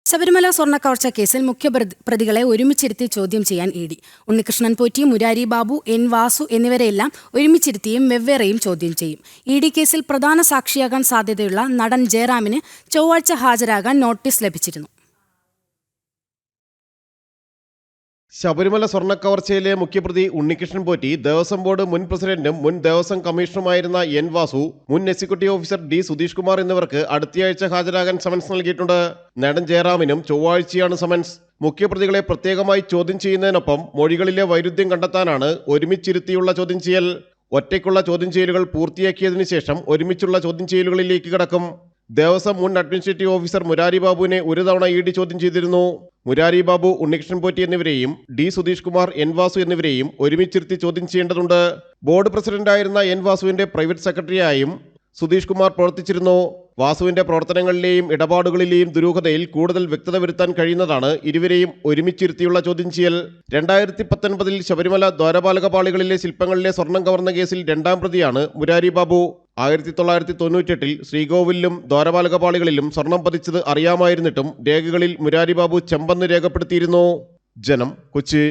ശബരിമല സ്വർണ്ണക്കവർച്ച കേസിൽ മുഖ്യപ്രതികളെ ഒരുമിച്ചിരുത്തി ചോദ്യം ചെയ്യാൻ ഇഡി. ഉണ്ണികൃഷ്ണൻ പോറ്റി, മുരാരി ബാബു, എൻ വാസു എന്നിവരെയെല്ലാം ഒരുമിച്ചിരുത്തിയും വെവ്വേറെയും ചോദ്യം ചെയ്യും. ഇഡി കേസിൽ പ്രധാന സാക്ഷിയാകാൻ സാധ്യതയുള്ള നടൻ ജയറാമിന് ചൊവ്വാഴ്ച ഹാജരാകാൻ നോട്ടീസ് ലഭിച്ചിരുന്നു. ശബരിമല സ്വർണ്ണക്കവർച്ചയിലെ മുഖ്യപ്രതി ഉണ്ണികൃഷ്ണൻ പോറ്റി, ദേവസ്വം ബോർഡ് മുൻ പ്രസിഡന്റും മുൻ ദേവസ്വം കമ്മീഷണറുമായിരുന്ന എൻ വാസു, മുൻ executive officer D Sudheesh Kumar എന്നിവർക്ക് അടുത്തയാഴ്ച ഹാജരാകാൻ സമൻസ് നൽകിയിട്ടുണ്ട്. നടൻ ജയറാമിനും ചൊവ്വാഴ്ചയാണ് സമൻസ്. മുഖ്യപ്രതികളെ പ്രത്യേകമായി ചോദ്യം ചെയ്യുന്നതിനൊപ്പം മൊഴികളിലെ വൈരുദ്ധ്യം കണ്ടെത്താനാണ് ഒരുമിച്ചിരുത്തിയുള്ള ചോദ്യം ചെയ്യൽ. ഒറ്റയ്ക്കുള്ള ചോദ്യം ചെയ്യലുകൾ പൂർത്തിയാക്കിയതിനു ശേഷം ഒരുമിച്ചുള്ള ചോദ്യം ചെയ്യലുകളിലേക്ക് കടക്കും. ദേവസ്വം മുൻ അഡ്മിനിസ്ട്രേറ്റീവ് ഓഫീസർ മുരാരി ബാബുവിനെ ഒരു തവണ ഇഡി ചോദ്യം ചെയ്തിരുന്നു. മുരാരി ബാബു, ഉണ്ണികൃഷ്ണൻ പോറ്റി എന്നിവരെയും ഡി സുധീഷ് കുമാർ, എൻ വാസു എന്നിവരെയും ഒരുമിച്ചിരുത്തി ചോദ്യം ചെയ്യേണ്ടതുണ്ട്. ബോർഡ് പ്രസിഡന്റായിരുന്ന എൻ വാസുവിന്റെ പ്രൈവറ്റ് സെക്രട്ടറിയായും സുധീഷ് കുമാർ പ്രവർത്തിച്ചിരുന്നു. വാസുവിന്റെ പ്രവർത്തനങ്ങളിലെയും ഇടപാടുകളിലെയും ദുരൂഹതയിൽ കൂടുതൽ വ്യക്തത വരുത്താൻ കഴിയുന്നതാണ് ഇരുവരെയും ഒരുമിച്ചിരുത്തിയുള്ള ചോദ്യം ചെയ്യൽ. 2019 ശബരിമല ദ്വാരപാലക പാളികളിലെ ശില്പങ്ങളിലെ സ്വർണം കവർന്ന കേസിൽ രണ്ടാം പ്രതിയാണ് മുരാരി ബാബു. 1998 ശ്രീകോവിലും ദ്വാരപാലക പാളികളിലും സ്വർണം പതിച്ചത് അറിയാമായിരുന്നിട്ടും രേഖകളിൽ മുരാരി ബാബു ചെമ്പെന്ന് രേഖപ്പെടുത്തിയിരുന്നു. ജനം, കൊച്ചി.